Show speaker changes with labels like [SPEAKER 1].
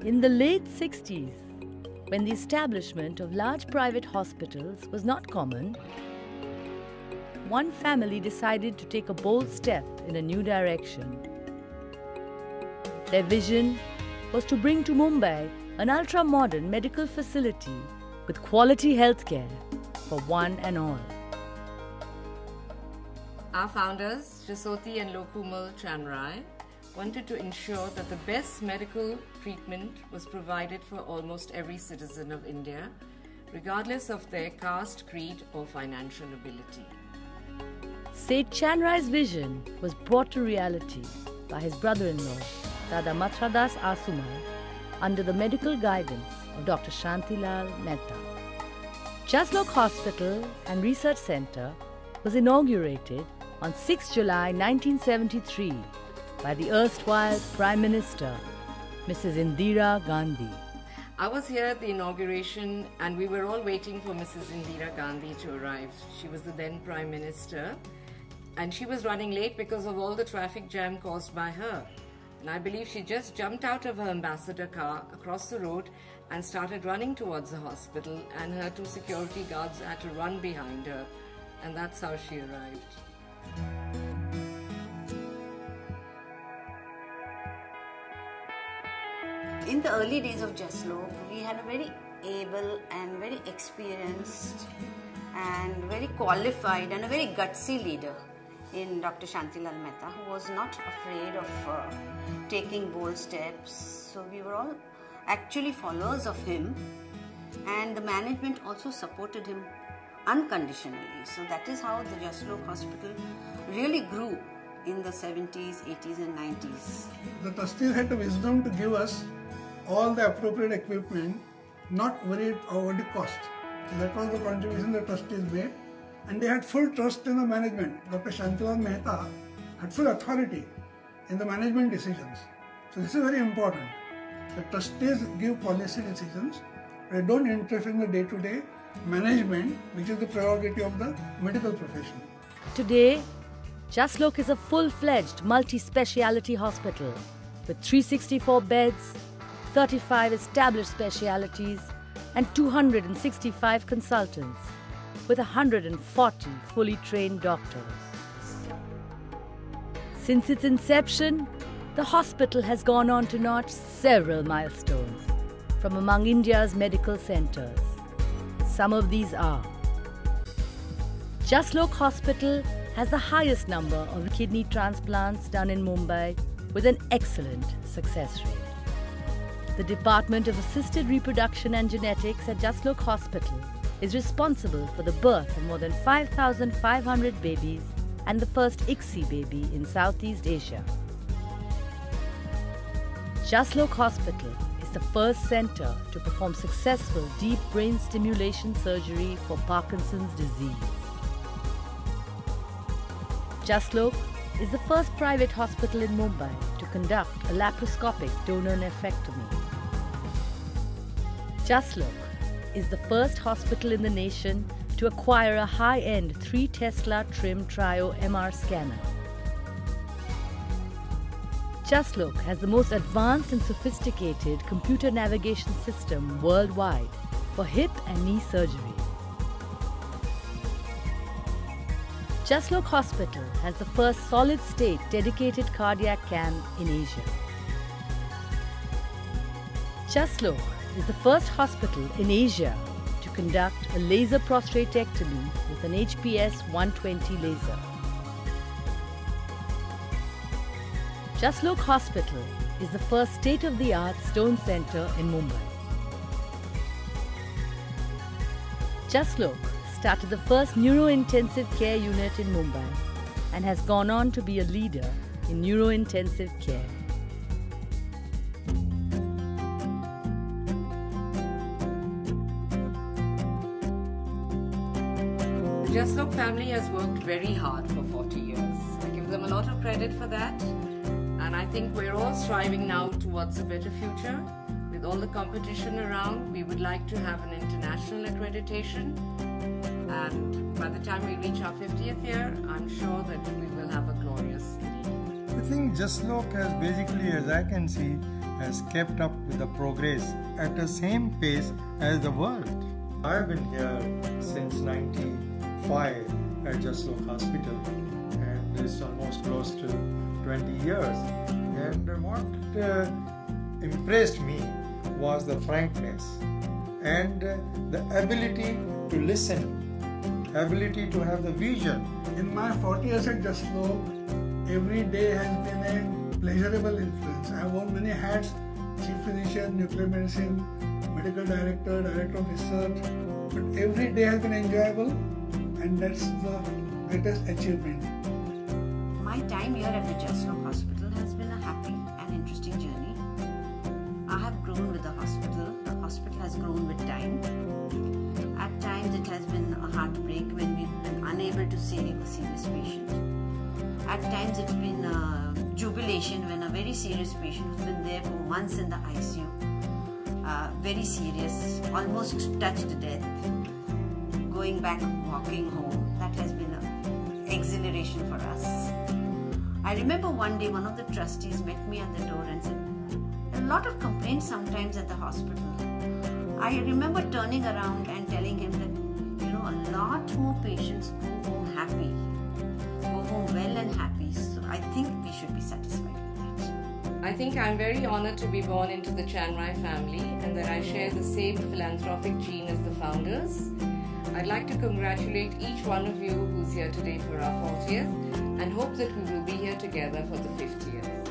[SPEAKER 1] In the late 60s, when the establishment of large private hospitals was not common, one family decided to take a bold step in a new direction. Their vision was to bring to Mumbai an ultra-modern medical facility with quality healthcare for one and all.
[SPEAKER 2] Our founders, Jasoti and Lokumal Chanrai, wanted to ensure that the best medical treatment was provided for almost every citizen of India, regardless of their caste, creed or financial ability.
[SPEAKER 1] Seth Chanrai's vision was brought to reality by his brother-in-law, Dada Mathradas Asumal, under the medical guidance of Dr. Shantilal Mehta. Jaslok Hospital and Research Centre was inaugurated on 6 July 1973 by the erstwhile Prime Minister, Mrs. Indira Gandhi.
[SPEAKER 2] I was here at the inauguration and we were all waiting for Mrs. Indira Gandhi to arrive. She was the then Prime Minister and she was running late because of all the traffic jam caused by her. And I believe she just jumped out of her ambassador car across the road and started running towards the hospital, and her two security guards had to run behind her, and that's how she arrived.
[SPEAKER 3] In the early days of Jaslok, we had a very able and very experienced and very qualified and a very gutsy leader in Dr. Shantilal Mehta, who was not afraid of taking bold steps. So we were all actually followers of him, and the management also supported him unconditionally. So that is how the Jaslok Hospital really grew in the 70s, 80s and 90s.
[SPEAKER 4] The trustees had the wisdom to give us all the appropriate equipment, not worried over the cost. So that was the contribution the trustees made, and they had full trust in the management. Dr. Shantilal Mehta had full authority in the management decisions. So this is very important. The trustees give policy decisions. They don't interfere in the day-to-day management, which is the prerogative of the medical profession.
[SPEAKER 1] Today, Jaslok is a full-fledged multi-speciality hospital with 364 beds, 35 established specialities and 265 consultants with 140 fully trained doctors. Since its inception, the hospital has gone on to notch several milestones from among India's medical centres. Some of these are: Jaslok Hospital has the highest number of kidney transplants done in Mumbai with an excellent success rate. The Department of Assisted Reproduction and Genetics at Jaslok Hospital is responsible for the birth of more than 5,500 babies and the first ICSI baby in Southeast Asia. Jaslok Hospital is the first centre to perform successful deep brain stimulation surgery for Parkinson's disease. Jaslok is the first private hospital in Mumbai to conduct a laparoscopic donor nephrectomy. Jaslok is the first hospital in the nation to acquire a high-end 3 Tesla trim Trio MR scanner. Jaslok has the most advanced and sophisticated computer navigation system worldwide for hip and knee surgery. Jaslok Hospital has the first solid-state dedicated cardiac camp in Asia. Jaslok is the first hospital in Asia to conduct a laser prostatectomy with an HPS 120 laser. Jaslok Hospital is the first state-of-the-art stone center in Mumbai. Jaslok started the first neuro-intensive care unit in Mumbai and has gone on to be a leader in neuro-intensive care.
[SPEAKER 2] The Jaslok family has worked very hard for 40 years. I give them a lot of credit for that. And I think we're all striving now towards a better future. With all the competition around, we would like to have an international accreditation. And by the time we reach our 50th year, I'm sure that we will have a glorious city.
[SPEAKER 5] I think Jaslok has basically, as I can see, has kept up with the progress at the same pace as the world. I've been here since 95 at Jaslok Hospital, and it's almost close to 20 years. And what impressed me was the frankness and the ability to listen, ability to have the vision.
[SPEAKER 4] In my 40 years at Jaslok, every day has been a pleasurable influence. I have worn many hats: chief physician, nuclear medicine, medical director, director of research. But every day has been enjoyable, and that's the greatest achievement.
[SPEAKER 3] My time here at the Jaslok Hospital has been a happy and interesting journey. I have grown with the hospital. The hospital has grown with time. At times it has been a heartbreak when we've been unable to save a serious patient. At times it's been a jubilation when a very serious patient who's been there for months in the ICU, very serious, almost touched death, going back, walking home. That has been an exhilaration for us. I remember one day one of the trustees met me at the door and said, "There are a lot of complaints sometimes at the hospital." I remember turning around and telling him that, a lot more patients go home happy, go home well and happy. So I think we should be satisfied with that.
[SPEAKER 2] I think I'm very honored to be born into the Chanrai family and that I share the same philanthropic gene as the founders. I'd like to congratulate each one of you who's here today for our 40th and hope that we will be here together for the 50th.